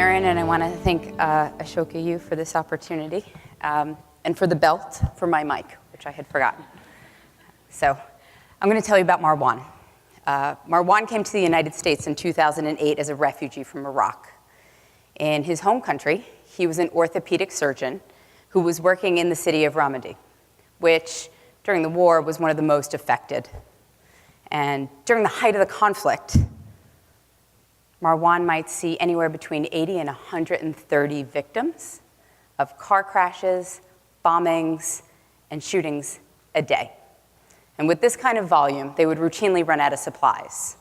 Aaron, and I want to thank AshokaU for this opportunity and for the belt for my mic, which I had forgotten. So I'm going to tell you about Marwan. Marwan came to the United States in 2008 as a refugee from Iraq. In his home country, he was an orthopedic surgeon who was working in the city of Ramadi, which during the war was one of the most affected. And during the height of the conflict, Marwan might see anywhere between 80 and 130 victims of car crashes, bombings, and shootings a day. And with this kind of volume, they would routinely run out of supplies.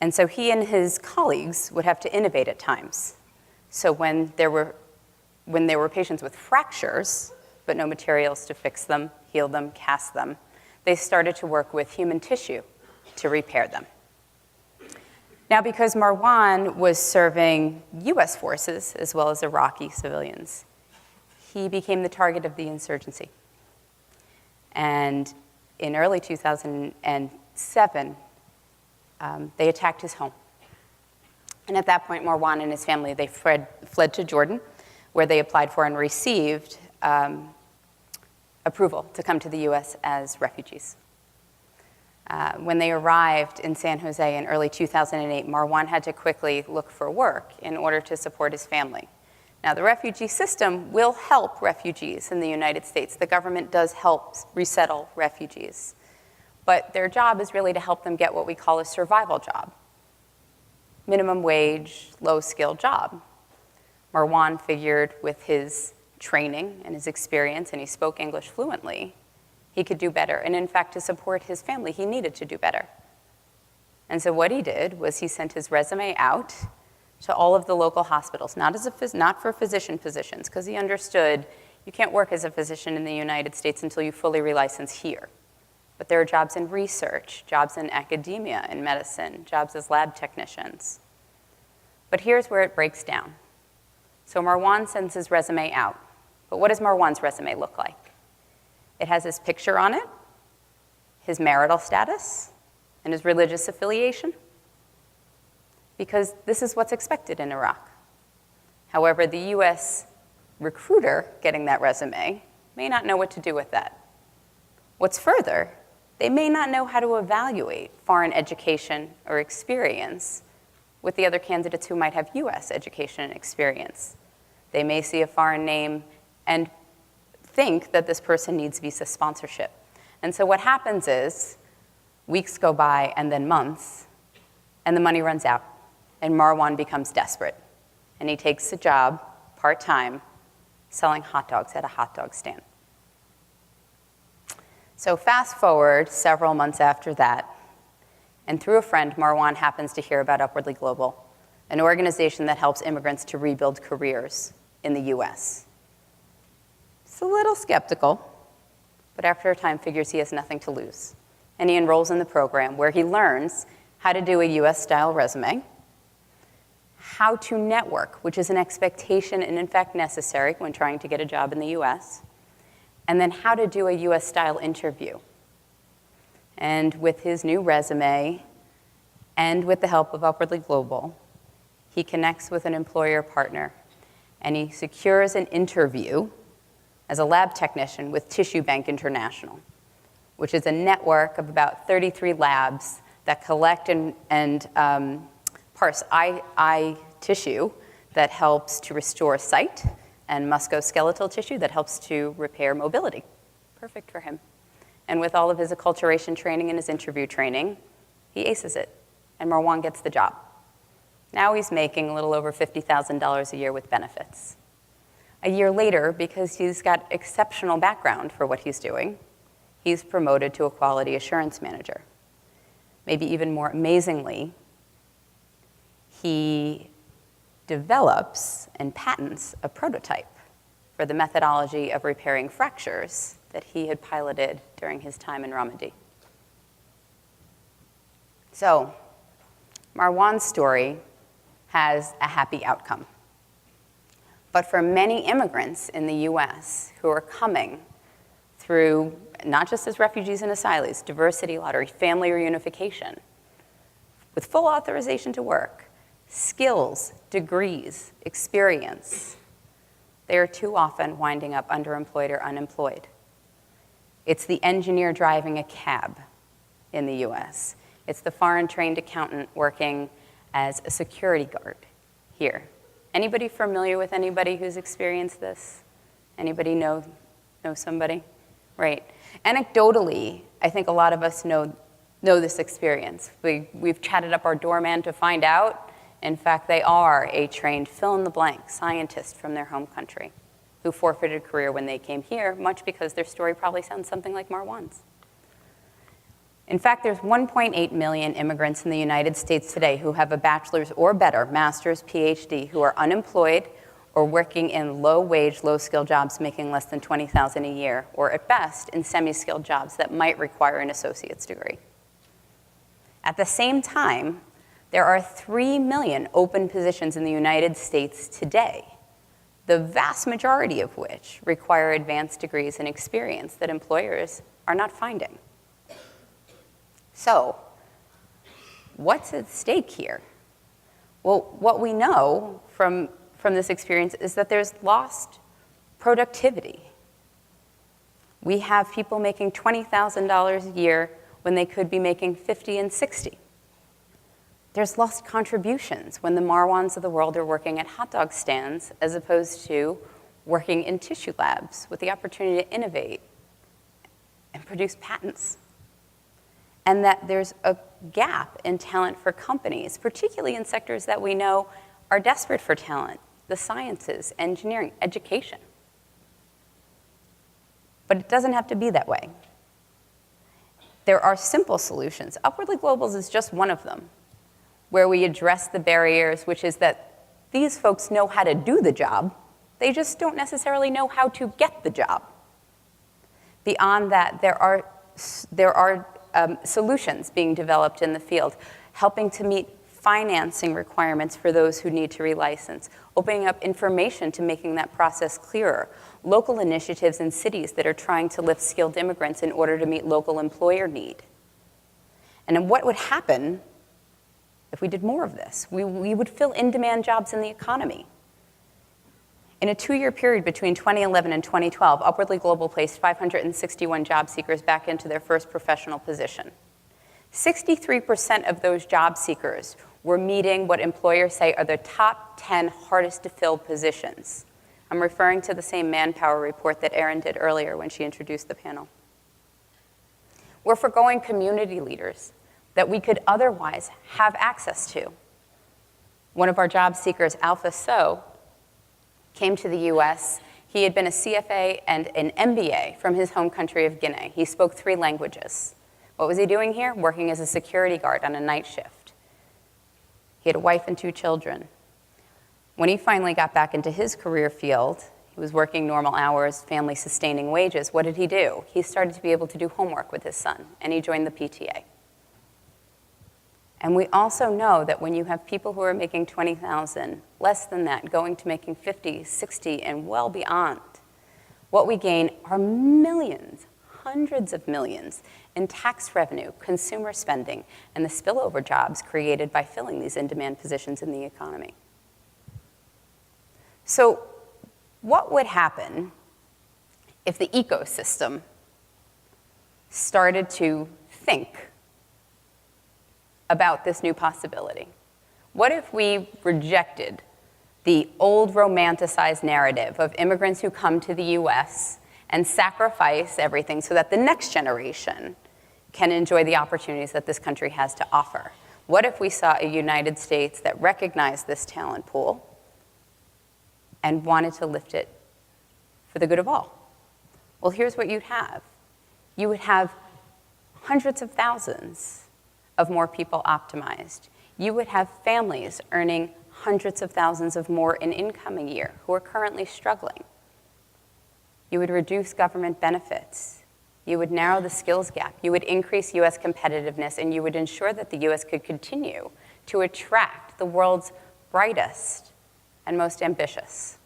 And so he and his colleagues would have to innovate at times. So when there were patients with fractures, but no materials to fix them, heal them, cast them, they started to work with human tissue to repair them. Now, because Marwan was serving US forces as well as Iraqi civilians, he became the target of the insurgency. And in early 2007, they attacked his home. And at that point, Marwan and his family, they fled to Jordan, where they applied for and received approval to come to the US as refugees. When they arrived in San Jose in early 2008, Marwan had to quickly look for work in order to support his family. Now, the refugee system will help refugees in the United States. The government does help resettle refugees. But their job is really to help them get what we call a survival job. Minimum wage, low-skill job. Marwan figured with his training and his experience, and he spoke English fluently, he could do better. And in fact, to support his family, he needed to do better. And so what he did was he sent his resume out to all of the local hospitals, not for physician positions, because he understood you can't work as a physician in the United States until you fully relicense here. But there are jobs in research, jobs in academia, in medicine, jobs as lab technicians. But here's where it breaks down. So Marwan sends his resume out. But what does Marwan's resume look like? It has his picture on it, his marital status, and his religious affiliation, because this is what's expected in Iraq. However, the US recruiter getting that resume may not know what to do with that. What's further, they may not know how to evaluate foreign education or experience with the other candidates who might have US education and experience. They may see a foreign name and think that this person needs visa sponsorship. And so what happens is weeks go by and then months, and the money runs out, and Marwan becomes desperate. And he takes a job, part-time, selling hot dogs at a hot dog stand. So fast forward several months after that, and through a friend, Marwan happens to hear about Upwardly Global, an organization that helps immigrants to rebuild careers in the US. He's a little skeptical, but after a time figures he has nothing to lose. And he enrolls in the program where he learns how to do a US-style resume, how to network, which is an expectation and in fact necessary when trying to get a job in the US, and then how to do a US-style interview. And with his new resume, and with the help of Upwardly Global, he connects with an employer partner, and he secures an interview as a lab technician with Tissue Bank International, which is a network of about 33 labs that collect and parse eye tissue that helps to restore sight, and musculoskeletal tissue that helps to repair mobility. Perfect for him. And with all of his acculturation training and his interview training, he aces it, and Marwan gets the job. Now he's making a little over $50,000 a year with benefits. A year later, because he's got exceptional background for what he's doing, he's promoted to a quality assurance manager. Maybe even more amazingly, he develops and patents a prototype for the methodology of repairing fractures that he had piloted during his time in Ramadi. So, Marwan's story has a happy outcome. But for many immigrants in the US who are coming through, not just as refugees and asylees, diversity lottery, family reunification, with full authorization to work, skills, degrees, experience, they are too often winding up underemployed or unemployed. It's the engineer driving a cab in the US. It's the foreign-trained accountant working as a security guard here. Anybody familiar with anybody who's experienced this? Anybody know somebody? Right. Anecdotally, I think a lot of us know this experience. We've chatted up our doorman to find out. In fact, they are a trained fill-in-the-blank scientist from their home country who forfeited a career when they came here, much because their story probably sounds something like Marwan's. In fact, there's 1.8 million immigrants in the United States today who have a bachelor's or better, master's, PhD, who are unemployed or working in low-wage, low-skill jobs making less than $20,000 a year, or at best, in semi-skilled jobs that might require an associate's degree. At the same time, there are 3 million open positions in the United States today, the vast majority of which require advanced degrees and experience that employers are not finding. So, what's at stake here? Well, what we know from this experience is that there's lost productivity. We have people making $20,000 a year when they could be making $50,000 and $60,000. There's lost contributions when the Marwans of the world are working at hot dog stands as opposed to working in tissue labs with the opportunity to innovate and produce patents. And that there's a gap in talent for companies, particularly in sectors that we know are desperate for talent, the sciences, engineering, education. But it doesn't have to be that way. There are simple solutions. Upwardly Globals is just one of them, where we address the barriers, which is that these folks know how to do the job. They just don't necessarily know how to get the job. Beyond that, there are solutions being developed in the field, helping to meet financing requirements for those who need to relicense, opening up information to making that process clearer, local initiatives in cities that are trying to lift skilled immigrants in order to meet local employer need. And then what would happen if we did more of this? We would fill in-demand jobs in the economy. In a 2-year period between 2011 and 2012, Upwardly Global placed 561 job seekers back into their first professional position. 63% of those job seekers were meeting what employers say are the top 10 hardest to fill positions. I'm referring to the same Manpower report that Erin did earlier when she introduced the panel. We're foregoing community leaders that we could otherwise have access to. One of our job seekers, Alpha So, came to the US. He had been a CFA and an MBA from his home country of Guinea. He spoke 3 languages. What was he doing here? Working as a security guard on a night shift. He had a wife and 2 children. When he finally got back into his career field, he was working normal hours, family-sustaining wages. What did he do? He started to be able to do homework with his son, and he joined the PTA. And we also know that when you have people who are making $20,000, less than that, going to making $50,000, $60,000, and well beyond, what we gain are millions, hundreds of millions in tax revenue, consumer spending, and the spillover jobs created by filling these in-demand positions in the economy. So what would happen if the ecosystem started to think about this new possibility? What if we rejected the old romanticized narrative of immigrants who come to the US and sacrifice everything so that the next generation can enjoy the opportunities that this country has to offer? What if we saw a United States that recognized this talent pool and wanted to lift it for the good of all? Well, here's what you'd have. You would have hundreds of thousands of more people optimized. You would have families earning hundreds of thousands of more in income a year who are currently struggling. You would reduce government benefits. You would narrow the skills gap. You would increase US competitiveness, and you would ensure that the US could continue to attract the world's brightest and most ambitious.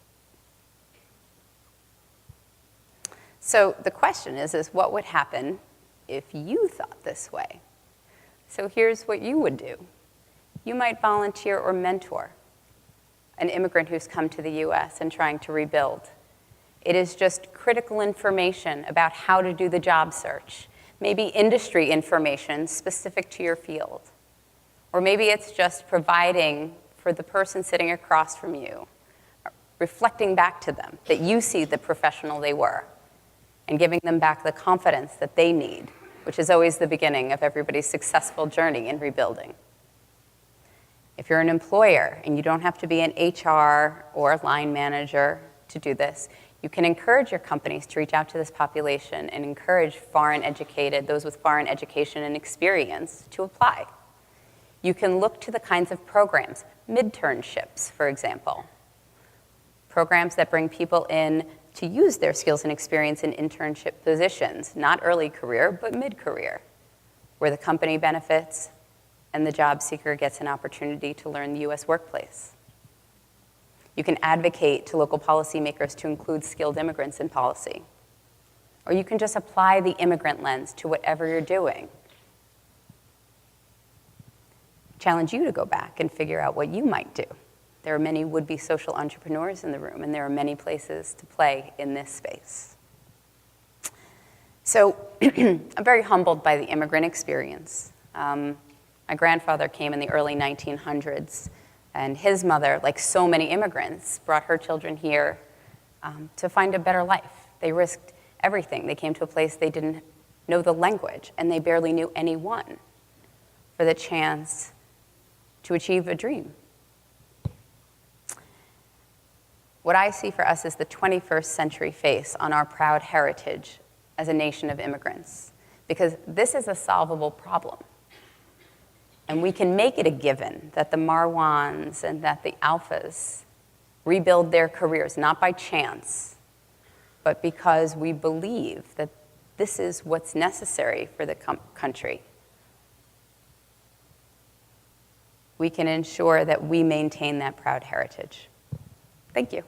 So the question is what would happen if you thought this way? So here's what you would do. You might volunteer or mentor an immigrant who's come to the US and trying to rebuild. It is just critical information about how to do the job search, maybe industry information specific to your field. Or maybe it's just providing for the person sitting across from you, reflecting back to them that you see the professional they were, and giving them back the confidence that they need, which is always the beginning of everybody's successful journey in rebuilding. If you're an employer and you don't have to be an HR or a line manager to do this, you can encourage your companies to reach out to this population and encourage those with foreign education and experience to apply. You can look to the kinds of programs, midternships, for example, programs that bring people in to use their skills and experience in internship positions, not early career, but mid-career, where the company benefits and the job seeker gets an opportunity to learn the US workplace. You can advocate to local policymakers to include skilled immigrants in policy. Or you can just apply the immigrant lens to whatever you're doing. Challenge you to go back and figure out what you might do. There are many would-be social entrepreneurs in the room, and there are many places to play in this space. So I'm very humbled by the immigrant experience. My grandfather came in the early 1900s, and his mother, like so many immigrants, brought her children here to find a better life. They risked everything. They came to a place they didn't know the language, and they barely knew anyone, for the chance to achieve a dream. What I see for us is the 21st century face on our proud heritage as a nation of immigrants, because this is a solvable problem. And we can make it a given that the Marwans and that the Alphas rebuild their careers, not by chance, but because we believe that this is what's necessary for the country. We can ensure that we maintain that proud heritage. Thank you.